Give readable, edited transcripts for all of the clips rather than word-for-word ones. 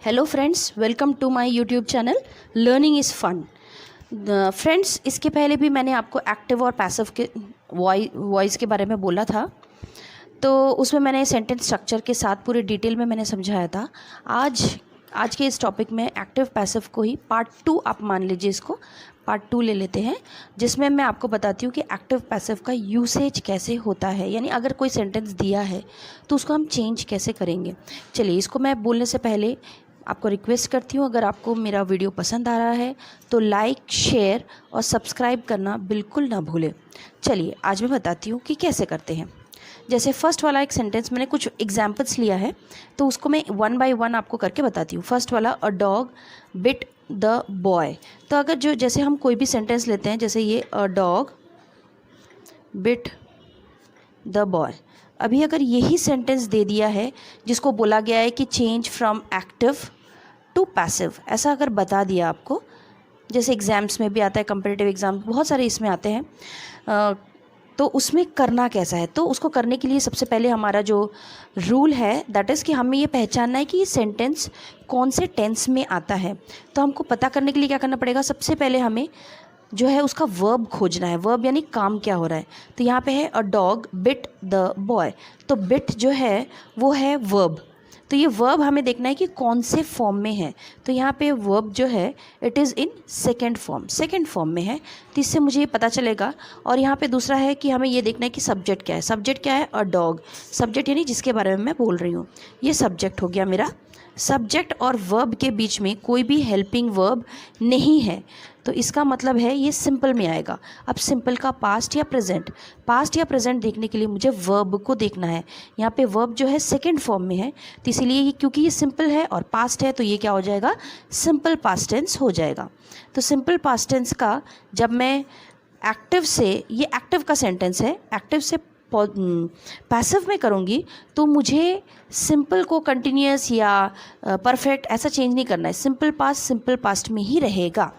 Hello friends, welcome to my YouTube channel learning is fun. Friends, इसके पहले भी मैंने आपको एक्टिव और पैसिव के वॉइस के बारे में बोला था, तो उसमें मैंने सेंटेंस स्ट्रक्चर के साथ पूरे डिटेल में मैंने समझाया था। आज के इस टॉपिक में एक्टिव पैसिव को ही पार्ट 2 आप मान लीजिए, इसको पार्ट 2 ले लेते हैं, जिसमें मैं आपको बताती हूँ कि एक्टिव पैसिव का यूसेज कैसे होता है। यानी अगर कोई सेंटेंस दिया है तो उसको हम चेंज कैसे करेंगे। चलिए, इसको मैं बोलने से पहले आपको रिक्वेस्ट करती हूँ, अगर आपको मेरा वीडियो पसंद आ रहा है तो लाइक, शेयर और सब्सक्राइब करना बिल्कुल ना भूलें। चलिए, आज मैं बताती हूँ कि कैसे करते हैं। जैसे फर्स्ट वाला एक सेंटेंस मैंने कुछ एग्जाम्पल्स लिया है, तो उसको मैं वन बाय वन आपको करके बताती हूँ। फर्स्ट वाला, a dog bit the boy. तो अगर जैसे हम कोई भी सेंटेंस लेते हैं, जैसे ये, a dog bit the boy. अभी अगर यही सेंटेंस दे दिया है जिसको बोला गया है कि change from active to passive, ऐसा अगर बता दिया आपको, जैसे एग्ज़ाम्स में भी आता है, कंपेटिटिव एग्ज़ाम बहुत सारे इसमें आते हैं, तो उसमें करना कैसा है। तो उसको करने के लिए सबसे पहले हमारा जो रूल है दैट इज़ कि हमें ये पहचानना है कि ये सेंटेंस कौन से टेंस में आता है। तो हमको पता करने के लिए क्या करना पड़ेगा, सबसे पहले हमें जो है उसका वर्ब खोजना है। वर्ब यानी काम क्या हो रहा है। तो यहाँ पे है a dog bit the boy. तो बिट जो है वो है वर्ब। तो ये वर्ब हमें देखना है कि कौन से फॉर्म में है। तो यहाँ पे वर्ब जो है it is in second form में है। तो इससे मुझे ये पता चलेगा। और यहाँ पे दूसरा है कि हमें ये देखना है कि सब्जेक्ट क्या है। सब्जेक्ट क्या है, अ डॉग। सब्जेक्ट यानी जिसके बारे में मैं बोल रही हूँ, ये सब्जेक्ट हो गया मेरा। सब्जेक्ट और वर्ब के बीच में कोई भी हेल्पिंग वर्ब नहीं है, तो इसका मतलब है ये सिंपल में आएगा। अब सिंपल का पास्ट या प्रेजेंट देखने के लिए मुझे वर्ब को देखना है। यहाँ पे वर्ब जो है सेकंड फॉर्म में है, तो इसीलिए ये, क्योंकि ये सिंपल है और पास्ट है, तो ये क्या हो जाएगा, सिंपल पास्ट टेंस हो जाएगा। तो सिंपल पास्ट टेंस का जब मैं एक्टिव से, ये एक्टिव का सेंटेंस है, एक्टिव से पैसिव में करूँगी तो मुझे सिंपल को कंटिन्यूअस या परफेक्ट ऐसा चेंज नहीं करना है। सिंपल पास्ट में ही रहेगा।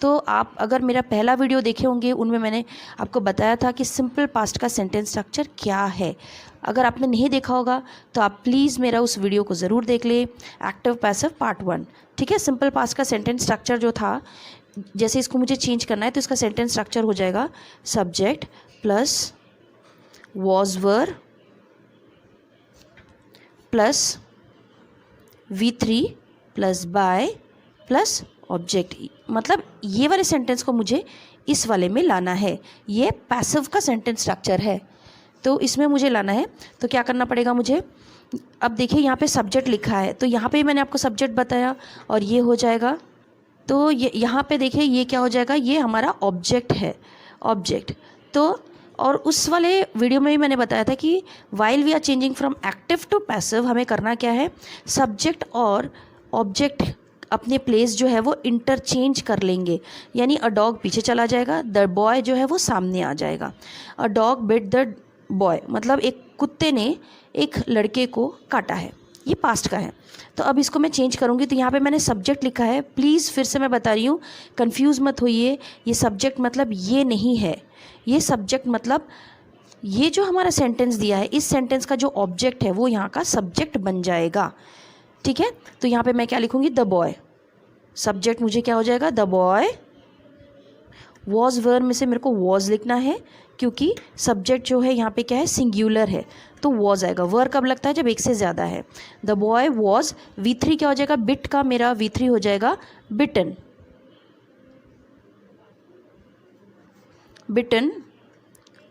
तो आप अगर मेरा पहला वीडियो देखे होंगे, उनमें मैंने आपको बताया था कि सिंपल पास्ट का सेंटेंस स्ट्रक्चर क्या है। अगर आपने नहीं देखा होगा तो आप प्लीज़ मेरा उस वीडियो को ज़रूर देख ले, एक्टिव पैसिव पार्ट 1। ठीक है। सिंपल पास्ट का सेंटेंस स्ट्रक्चर जो था, जैसे इसको मुझे चेंज करना है तो इसका सेंटेंस स्ट्रक्चर हो जाएगा subject plus was were plus V3 plus by plus object. मतलब ये वाले सेंटेंस को मुझे इस वाले में लाना है। ये पैसिव का सेंटेंस स्ट्रक्चर है, तो इसमें मुझे लाना है। तो क्या करना पड़ेगा मुझे, अब देखिए यहाँ पे सब्जेक्ट लिखा है, तो यहाँ पे मैंने आपको सब्जेक्ट बताया और ये हो जाएगा। तो ये यहाँ पे देखिए ये क्या हो जाएगा, ये हमारा ऑब्जेक्ट है, ऑब्जेक्ट। तो और उस वाले वीडियो में भी मैंने बताया था कि while we are changing from active to passive, हमें करना क्या है, सब्जेक्ट और ऑब्जेक्ट अपने प्लेस जो है वो इंटरचेंज कर लेंगे। यानी अ डॉग पीछे चला जाएगा, द बॉय जो है वो सामने आ जाएगा। A dog bit the boy मतलब एक कुत्ते ने एक लड़के को काटा है, ये पास्ट का है। तो अब इसको मैं चेंज करूँगी, तो यहाँ पे मैंने सब्जेक्ट लिखा है। प्लीज़ फिर से मैं बता रही हूँ, कंफ्यूज मत होइए। ये सब्जेक्ट मतलब ये नहीं है, ये सब्जेक्ट मतलब ये जो हमारा सेंटेंस दिया है, इस सेंटेंस का जो ऑब्जेक्ट है वो यहाँ का सब्जेक्ट बन जाएगा। ठीक है। तो यहाँ पे मैं क्या लिखूँगी, द बॉय। सब्जेक्ट मुझे क्या हो जाएगा, द बॉय। वॉज वर्ब में से मेरे को वॉज लिखना है, क्योंकि सब्जेक्ट जो है यहाँ पे क्या है, सिंगुलर है, तो वॉज आएगा। वर्ब कब लगता है, जब एक से ज़्यादा है। द बॉय वॉज, V3 क्या हो जाएगा, बिट का मेरा V3 हो जाएगा बिटन। बिटन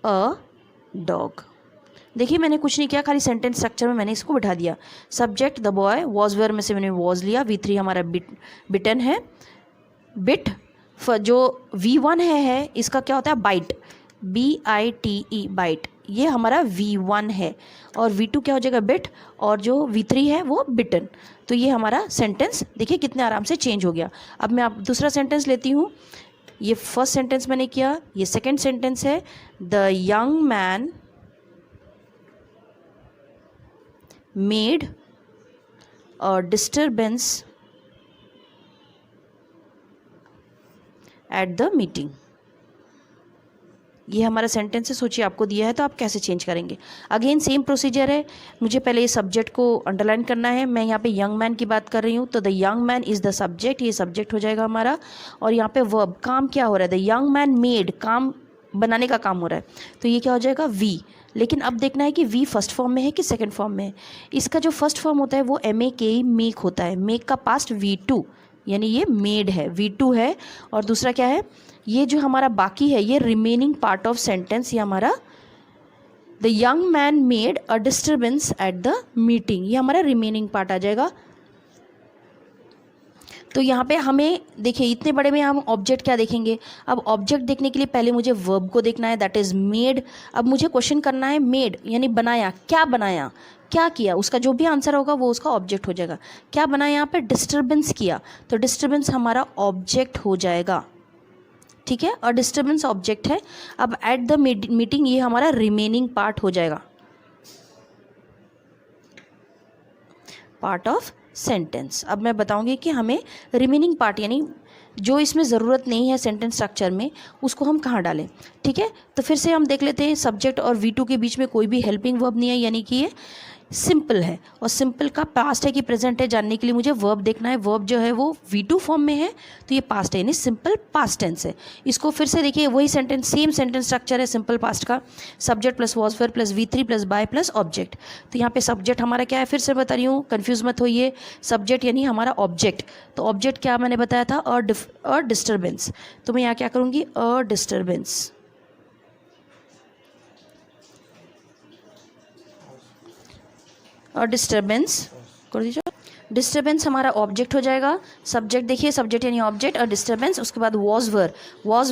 अ डॉग। देखिए मैंने कुछ नहीं किया, खाली सेंटेंस स्ट्रक्चर में मैंने इसको बिठा दिया। Subject the boy, was verb में से मैंने वॉज लिया, V3 हमारा बिटन है। बिट जो V1 है इसका क्या होता है, बाइट, BITE, बाइट, ये हमारा V1 है। और V2 क्या हो जाएगा, बिट, और जो V3 है वो बिटन। तो ये हमारा सेंटेंस देखिए कितने आराम से चेंज हो गया। अब मैं आप दूसरा सेंटेंस लेती हूँ। ये फर्स्ट सेंटेंस मैंने किया, ये सेकंड सेंटेंस है, the young man made a disturbance at the meeting. ये हमारा सेंटेंस है, सोचिए आपको दिया है तो आप कैसे चेंज करेंगे। अगेन सेम प्रोसीजर है, मुझे पहले ये सब्जेक्ट को अंडरलाइन करना है। मैं यहाँ पे यंग मैन की बात कर रही हूँ, तो the young man is the subject, ये सब्जेक्ट हो जाएगा हमारा। और यहाँ पे वर्ब, काम क्या हो रहा है, द यंग मैन मेड, काम बनाने का काम हो रहा है, तो ये क्या हो जाएगा, वी। लेकिन अब देखना है कि वी फर्स्ट फॉर्म में है कि सेकंड फॉर्म में है। इसका जो फर्स्ट फॉर्म होता है वो MAKE, मेक होता है। मेक का पास्ट V2, यानी ये मेड है, V2 है। और दूसरा क्या है, ये जो हमारा बाकी है ये रिमेनिंग पार्ट ऑफ सेंटेंस, ये हमारा the young man made a disturbance at the meeting, ये हमारा रिमेनिंग पार्ट आ जाएगा। तो यहाँ पे हमें देखिए इतने बड़े में हम ऑब्जेक्ट क्या देखेंगे। अब ऑब्जेक्ट देखने के लिए पहले मुझे वर्ब को देखना है, दैट इज़ मेड। अब मुझे क्वेश्चन करना है मेड यानी बनाया, क्या बनाया, क्या किया, उसका जो भी आंसर होगा वो उसका ऑब्जेक्ट हो जाएगा। क्या बनाया, यहाँ पे डिस्टर्बेंस किया, तो डिस्टर्बेंस हमारा ऑब्जेक्ट हो जाएगा, ठीक है। और डिस्टर्बेंस ऑब्जेक्ट है। अब एट द मीटिंग, ये हमारा रिमेनिंग पार्ट हो जाएगा, पार्ट ऑफ सेंटेंस। अब मैं बताऊंगी कि हमें रिमेनिंग पार्ट यानी जो इसमें ज़रूरत नहीं है सेंटेंस स्ट्रक्चर में, उसको हम कहाँ डालें, ठीक है। तो फिर से हम देख लेते हैं, सब्जेक्ट और V2 के बीच में कोई भी हेल्पिंग वर्ब नहीं है, यानी कि ये सिंपल है। और सिंपल का पास्ट है कि प्रेजेंट है जानने के लिए मुझे वर्ब देखना है। वर्ब जो है वो V2 फॉर्म में है, तो ये पास्ट है यानी सिंपल पास्ट टेंस है। इसको फिर से देखिए, वही सेंटेंस, सेम सेंटेंस स्ट्रक्चर है सिंपल पास्ट का, subject plus was verb plus V3 plus bye plus object. तो यहाँ पे सब्जेक्ट हमारा क्या है, फिर से बता रही हूँ, कन्फ्यूज मत होइए। सब्जेक्ट यानी हमारा ऑब्जेक्ट, तो ऑब्जेक्ट क्या मैंने बताया था, अ डिस्टर्बेंस। तो मैं यहाँ क्या करूँगी, अ डिस्टर्बेंस, और डिस्टर्बेंस कर दीजिए। डिस्टर्बेंस हमारा ऑब्जेक्ट हो जाएगा। सब्जेक्ट देखिए, सब्जेक्ट यानी ऑब्जेक्ट और डिस्टर्बेंस, उसके बाद वॉज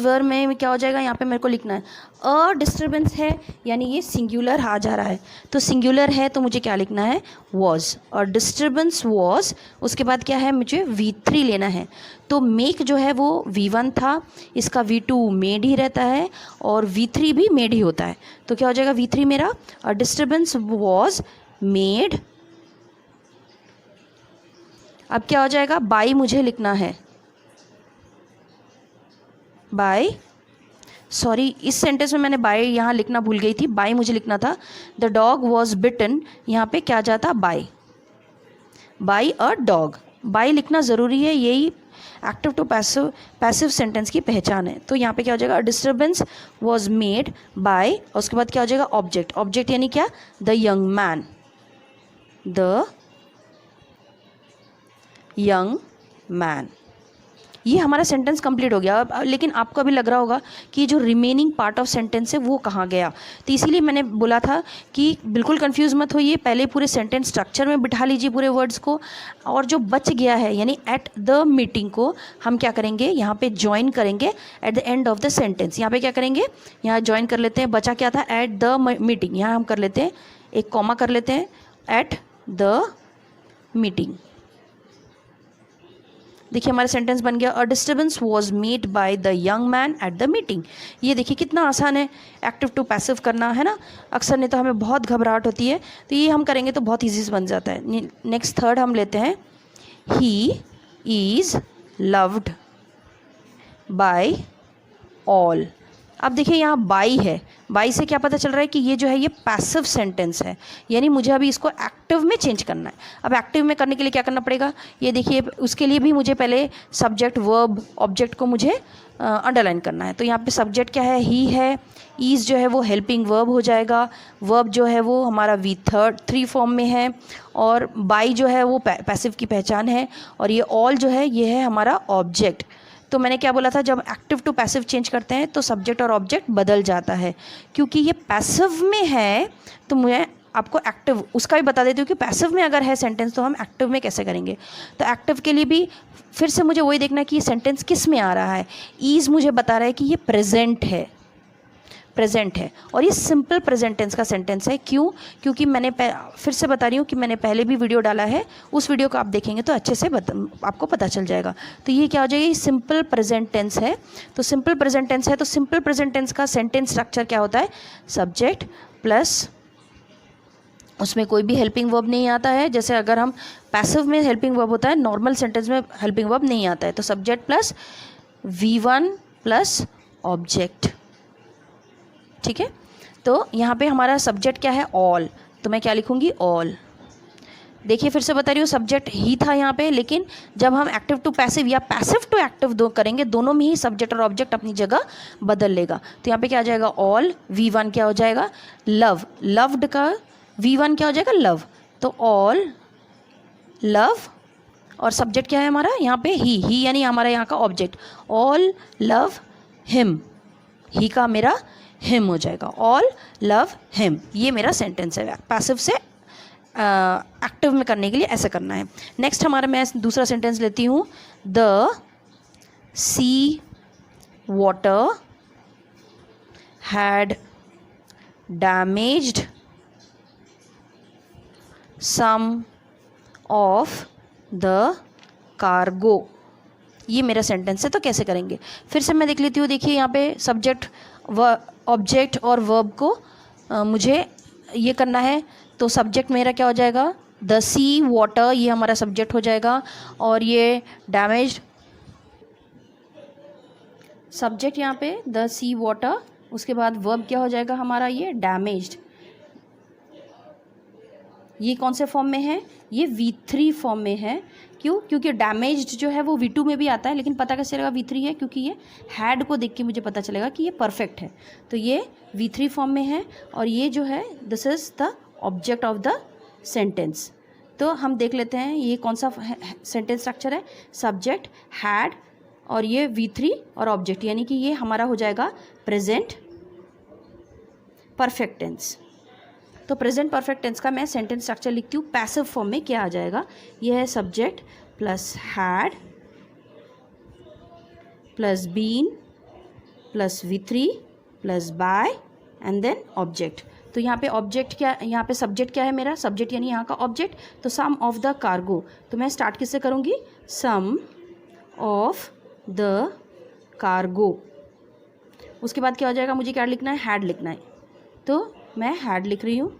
वर्ब में क्या हो जाएगा, यहाँ पे मेरे को लिखना है अ डिस्टर्बेंस है, यानी ये सिंगुलर आ जा रहा है, तो सिंगुलर है तो मुझे क्या लिखना है, वॉज। और डिस्टर्बेंस वॉज, उसके बाद क्या है, मुझे V3 लेना है। तो मेक जो है वो V1 था, इसका V2 मेड ही रहता है और V3 भी मेड ही होता है, तो क्या हो जाएगा V3 मेरा। और डिस्टर्बेंस वॉज मेड, अब क्या हो जाएगा, बाई मुझे लिखना है, बाय, सॉरी इस सेंटेंस में मैंने बाय यहाँ लिखना भूल गई थी, बाय मुझे लिखना था। द डॉग वॉज बिटन, यहाँ पे क्या जाता, by, by a dog. By लिखना ज़रूरी है, यही एक्टिव टू पैसिव सेंटेंस की पहचान है। तो यहाँ पे क्या हो जाएगा, डिस्टर्बेंस वॉज मेड बाय, और उसके बाद क्या हो जाएगा, ऑब्जेक्ट। ऑब्जेक्ट यानी क्या, the young man, the young man. ये हमारा सेंटेंस कंप्लीट हो गया। अब लेकिन आपको अभी लग रहा होगा कि जो रिमेनिंग पार्ट ऑफ सेंटेंस है वो कहाँ गया, तो इसीलिए मैंने बोला था कि बिल्कुल कंफ्यूज मत होइए, पहले पूरे सेंटेंस स्ट्रक्चर में बिठा लीजिए पूरे वर्ड्स को, और जो बच गया है यानी एट द मीटिंग को हम क्या करेंगे, यहाँ पे ज्वाइन करेंगे at the end of the sentence. यहाँ पे क्या करेंगे, यहाँ ज्वाइन कर लेते हैं, बचा क्या था, एट द मीटिंग, यहाँ हम कर लेते हैं एक कॉमा कर लेते हैं, एट द मीटिंग। देखिए हमारा सेंटेंस बन गया, a disturbance was made by the young man at the meeting. ये देखिए कितना आसान है एक्टिव टू पैसिव करना, है ना। अक्सर नहीं तो हमें बहुत घबराहट होती है, तो ये हम करेंगे तो बहुत ईजी बन जाता है। नेक्स्ट थर्ड हम लेते हैं, he is loved by all. अब देखिए यहाँ बाई है, बाई से क्या पता चल रहा है कि ये जो है ये पैसिव सेंटेंस है, यानी मुझे अभी इसको एक्टिव में चेंज करना है। अब एक्टिव में करने के लिए क्या करना पड़ेगा, ये देखिए उसके लिए भी मुझे पहले सब्जेक्ट वर्ब ऑब्जेक्ट को मुझे अंडरलाइन करना है। तो यहाँ पे सब्जेक्ट क्या है, ही है, ईज जो है वो हेल्पिंग वर्ब हो जाएगा, वर्ब जो है वो हमारा V3 फॉर्म में है, और बाई जो है वो पैसिव की पहचान है, और ये ऑल जो है ये है हमारा ऑब्जेक्ट। तो मैंने क्या बोला था, जब एक्टिव टू पैसिव चेंज करते हैं तो सब्जेक्ट और ऑब्जेक्ट बदल जाता है। क्योंकि ये पैसिव में है तो मैं आपको एक्टिव उसका भी बता देती हूँ कि पैसिव में अगर है सेंटेंस तो हम एक्टिव में कैसे करेंगे। तो एक्टिव के लिए भी फिर से मुझे वही देखना है कि ये सेंटेंस किस में आ रहा है। ईज मुझे बता रहा है कि ये प्रेजेंट है, प्रेजेंट है, और ये सिंपल प्रेजेंट टेंस का सेंटेंस है। क्यों, क्योंकि मैंने फिर से बता रही हूँ कि मैंने पहले भी वीडियो डाला है, उस वीडियो को आप देखेंगे तो अच्छे से आपको पता चल जाएगा। तो ये क्या हो जाएगा, ये सिंपल प्रेजेंट टेंस है। तो सिंपल प्रेजेंट टेंस है, तो सिंपल प्रेजेंट टेंस का सेंटेंस स्ट्रक्चर क्या होता है, सब्जेक्ट प्लस उसमें कोई भी हेल्पिंग वर्ब नहीं आता है। जैसे अगर हम पैसिव में हेल्पिंग वर्ब होता है, नॉर्मल सेंटेंस में हेल्पिंग वर्ब नहीं आता है। तो subject plus V1 plus object, ठीक है। तो यहाँ पे हमारा सब्जेक्ट क्या है, ऑल, तो मैं क्या लिखूँगी, ऑल। देखिए फिर से बता रही हूँ, सब्जेक्ट ही था यहाँ पे, लेकिन जब हम एक्टिव टू पैसिव या पैसिव टू एक्टिव दो करेंगे, दोनों में ही सब्जेक्ट और ऑब्जेक्ट अपनी जगह बदल लेगा। तो यहाँ पे क्या आ जाएगा, ऑल, V1 क्या हो जाएगा, लव, लव्ड का V1 क्या हो जाएगा, लव, तो ऑल लव, और सब्जेक्ट क्या है हमारा यहाँ पे, ही यानी हमारा यहाँ का ऑब्जेक्ट, ऑल लव हिम, ही का मेरा हिम हो जाएगा, ऑल लव हिम। ये मेरा सेंटेंस है। पैसिव से एक्टिव में करने के लिए ऐसा करना है। नेक्स्ट हमारा, मैं दूसरा सेंटेंस लेती हूँ, the sea water had damaged some of the cargo. ये मेरा सेंटेंस है। तो कैसे करेंगे, फिर से मैं देख लेती हूँ। देखिए यहाँ पे सब्जेक्ट ऑब्जेक्ट और वर्ब को मुझे ये करना है। तो सब्जेक्ट मेरा क्या हो जाएगा, द सी वाटर, ये हमारा सब्जेक्ट हो जाएगा, और ये डैमेज्ड, सब्जेक्ट यहाँ पे द सी वाटर, उसके बाद वर्ब क्या हो जाएगा हमारा, ये डैमेज्ड। ये कौन से फॉर्म में है, ये V3 फॉर्म में है। क्यों, क्योंकि डैमेज्ड जो है वो V2 में भी आता है, लेकिन पता कैसे चलेगा V3 है, क्योंकि ये हैड को देख के मुझे पता चलेगा कि ये परफेक्ट है। तो ये V3 फॉर्म में है, और ये जो है this is the object of the sentence. तो हम देख लेते हैं ये कौन सा सेंटेंस स्ट्रक्चर है, सब्जेक्ट हैड, और ये V3 और ऑब्जेक्ट, यानी कि ये हमारा हो जाएगा प्रेजेंट परफेक्ट टेंस। तो प्रेजेंट परफेक्ट टेंस का मैं सेंटेंस स्ट्रक्चर लिखती हूँ। पैसिव फॉर्म में क्या आ जाएगा, यह है subject plus had plus been plus V3 plus by and then object. तो यहाँ पे ऑब्जेक्ट क्या, यहाँ पे सब्जेक्ट क्या है मेरा, सब्जेक्ट यानी यहाँ का ऑब्जेक्ट, तो सम ऑफ द कार्गो। तो मैं स्टार्ट किससे करूँगी, सम ऑफ द कार्गो। उसके बाद क्या हो जाएगा, मुझे क्या लिखना है, हैड लिखना है। तो मैं हैड लिख रही हूँ,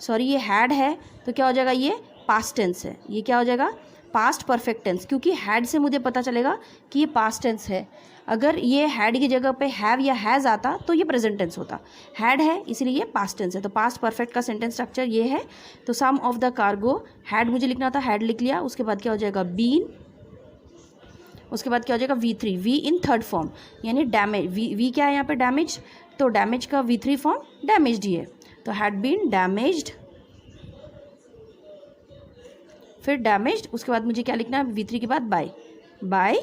सॉरी ये हैड है, तो क्या हो जाएगा, ये पास्ट टेंस है। ये क्या हो जाएगा, पास्ट परफेक्ट टेंस, क्योंकि हैड से मुझे पता चलेगा कि ये पास्ट टेंस है। अगर ये हैड की जगह पे हैव या हैज़ आता तो ये प्रेजेंट टेंस होता। हैड है इसलिए ये पास्ट टेंस है। तो पास्ट परफेक्ट का सेंटेंस स्ट्रक्चर ये है। तो सम ऑफ द कार्गो, हैड मुझे लिखना था, हैड लिख लिया। उसके बाद क्या हो जाएगा, बीन, उसके बाद क्या हो जाएगा V3, V in third form, यानी डैमेज, वी क्या है यहाँ पे, डैमेज। तो डैमेज का V3 फॉर्म डैमेज्ड ही है, तो हैड बीन डैमेज्ड, फिर डैमेज्ड। उसके बाद मुझे क्या लिखना है, V3 के बाद बाय, बाय,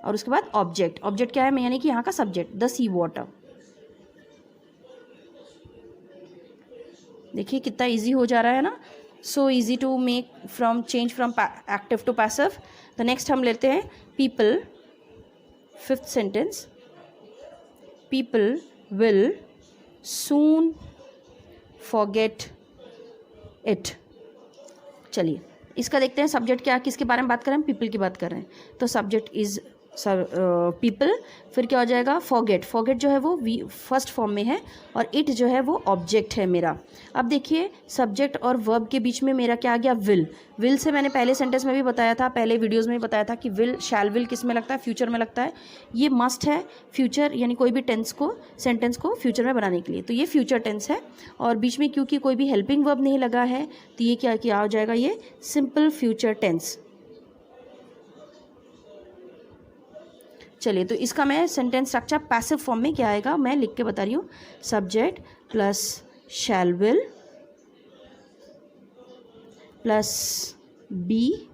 और उसके बाद ऑब्जेक्ट, ऑब्जेक्ट क्या है, यानी कि यहाँ का सब्जेक्ट द सी वाटर। देखिए कितना इजी हो जा रहा है ना, so easy to make from change from active to passive. तो नेक्स्ट हम लेते हैं people, fifth sentence, people will soon forget it. चलिए इसका देखते हैं, सब्जेक्ट क्या, किसके बारे में बात कर रहे हैं, पीपल की बात कर रहे हैं। तो सब्जेक्ट इज पीपल, फिर क्या हो जाएगा, फॉरगेट, फॉरगेट जो है वो वी फर्स्ट फॉर्म में है, और इट जो है वो ऑब्जेक्ट है मेरा। अब देखिए सब्जेक्ट और वर्ब के बीच में मेरा क्या आ गया, विल। विल से मैंने पहले सेंटेंस में भी बताया था, पहले वीडियोस में भी बताया था कि विल, शैल विल किस में लगता है, फ्यूचर में लगता है। ये मस्ट है, फ्यूचर यानी कोई भी टेंस को, सेंटेंस को फ्यूचर में बनाने के लिए, तो ये फ्यूचर टेंस है। और बीच में क्योंकि कोई भी हेल्पिंग वर्ब नहीं लगा है, तो ये क्या हो जाएगा, ये सिंपल फ्यूचर टेंस। चलिए तो इसका मैं सेंटेंस स्ट्रक्चर पैसिव फॉर्म में क्या आएगा, मैं लिख के बता रही हूँ, subject plus shall will plus be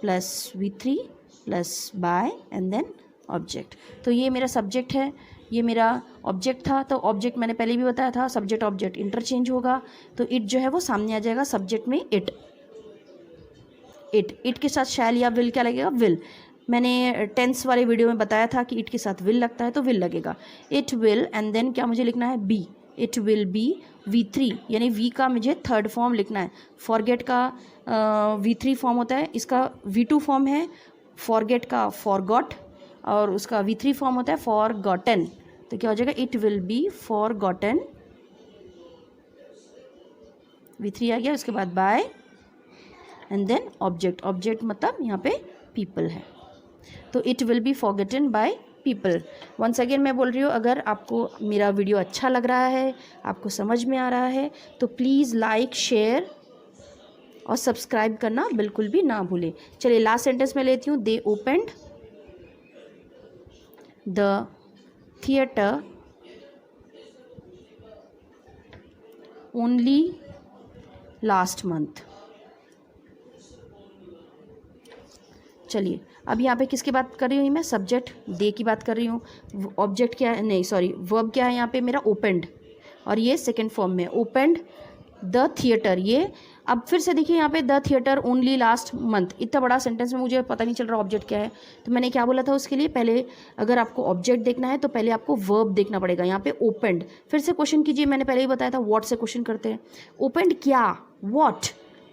plus V3 plus by and then object. तो ये मेरा सब्जेक्ट है, ये मेरा ऑब्जेक्ट था। तो ऑब्जेक्ट मैंने पहले भी बताया था, सब्जेक्ट ऑब्जेक्ट इंटरचेंज होगा, तो इट जो है वो सामने आ जाएगा सब्जेक्ट में, इट, इट के साथ शैल या विल क्या लगेगा, विल। मैंने टेंस वाले वीडियो में बताया था कि इट के साथ विल लगता है, तो विल लगेगा, इट विल, एंड देन क्या मुझे लिखना है, B, it will B V3, यानी वी का मुझे थर्ड फॉर्म लिखना है। फॉरगेट का V3 फॉर्म होता है, इसका V2 फॉर्म है, फॉरगेट का फॉरगॉट, और उसका V3 फॉर्म होता है फॉरगॉटन। तो क्या हो जाएगा, it will be forgotten, V3 आ गया। उसके बाद by and then object, object मतलब यहाँ पे पीपल है, तो it will be forgotten by people. Once again मैं बोल रही हूँ, अगर आपको मेरा वीडियो अच्छा लग रहा है, आपको समझ में आ रहा है, तो प्लीज़ लाइक, शेयर और सब्सक्राइब करना बिल्कुल भी ना भूलें। चलिए लास्ट सेंटेंस में लेती हूँ। They opened the theatre only last month. चलिए अब यहाँ पे किसकी बात कर रही हूँ मैं? सब्जेक्ट दे की बात कर रही हूँ। ऑब्जेक्ट क्या है, नहीं सॉरी, वर्ब क्या है यहाँ पे मेरा? ओपनड, और ये सेकंड फॉर्म में ओपनड द थिएटर। ये अब फिर से देखिए यहाँ पे the theatre only last month, इतना बड़ा सेंटेंस में मुझे पता नहीं चल रहा ऑब्जेक्ट क्या है। तो मैंने क्या बोला था उसके लिए? पहले अगर आपको ऑब्जेक्ट देखना है तो पहले आपको वर्ब देखना पड़ेगा। यहाँ पे ओपनड, फिर से क्वेश्चन कीजिए। मैंने पहले ही बताया था व्हाट से क्वेश्चन करते हैं। ओपनड क्या? व्हाट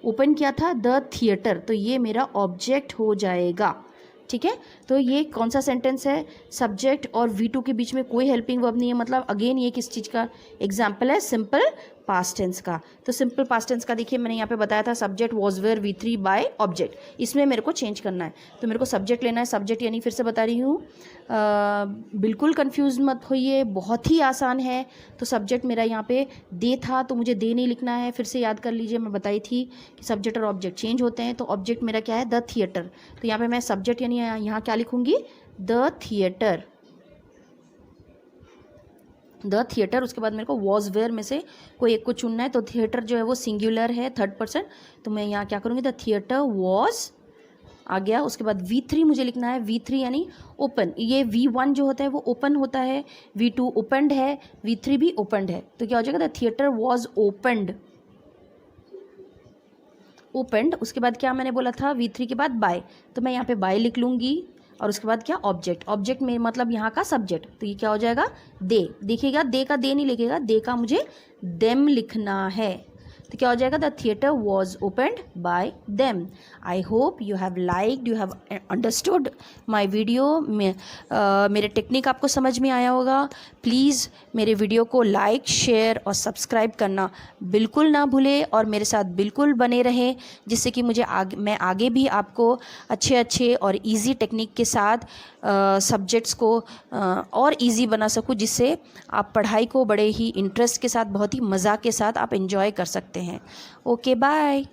ओपन किया था? द थिएटर, तो ये मेरा ऑब्जेक्ट हो जाएगा। ठीक है, तो ये कौन सा सेंटेंस है? सब्जेक्ट और V2 के बीच में कोई हेल्पिंग वर्ब नहीं है। मतलब अगेन ये किस चीज़ का एग्जाम्पल है? सिंपल पास्ट टेंस का। तो सिंपल पास्ट टेंस का देखिए मैंने यहाँ पे बताया था subject was were V3 by object, इसमें मेरे को चेंज करना है। तो मेरे को सब्जेक्ट लेना है। सब्जेक्ट यानी फिर से बता रही हूँ, बिल्कुल कंफ्यूज मत होइए, बहुत ही आसान है। तो सब्जेक्ट मेरा यहाँ पे दे था, तो मुझे दे नहीं लिखना है। फिर से याद कर लीजिए, मैं बताई थी कि सब्जेक्ट और ऑब्जेक्ट चेंज होते हैं। तो ऑब्जेक्ट मेरा क्या है? The theatre. तो यहाँ पे मैं सब्जेक्ट यानी यहाँ क्या लिखूँगी? The theatre, the theatre. उसके बाद मेरे को वॉज वेयर में से कोई एक को चुनना है। तो थिएटर जो है वो सिंगुलर है, थर्ड पर्सन, तो मैं यहाँ क्या करूँगी? द थिएटर वॉज आ गया। उसके बाद V3 मुझे लिखना है। V3 यानी ओपन। ये V1 जो होता है वो ओपन होता है, V2 ओपनड है, V3 भी ओपनड है। तो क्या हो जाएगा? The theatre was opened, opened. उसके बाद क्या मैंने बोला था? V3 के बाद बाय, तो मैं यहाँ पे बाय लिख लूँगी। और उसके बाद क्या? ऑब्जेक्ट। ऑब्जेक्ट में मतलब यहाँ का सब्जेक्ट, तो ये क्या हो जाएगा? दे। देखिएगा, दे का दे नहीं लिखेगा, दे का मुझे देम लिखना है। तो क्या हो जाएगा? The theatre was opened bye them. I hope you have liked, you have understood my video. मेरे टेक्निक आपको समझ में आया होगा। प्लीज़ मेरे वीडियो को लाइक, शेयर और सब्सक्राइब करना बिल्कुल ना भूलें, और मेरे साथ बिल्कुल बने रहें, जिससे कि मैं आगे भी आपको अच्छे अच्छे और इजी टेक्निक के साथ सब्जेक्ट्स को और इजी बना सकूं, जिससे आप पढ़ाई को बड़े ही इंटरेस्ट के साथ, बहुत ही मज़ा के साथ आप एंजॉय कर सकते हैं। Okay, bye.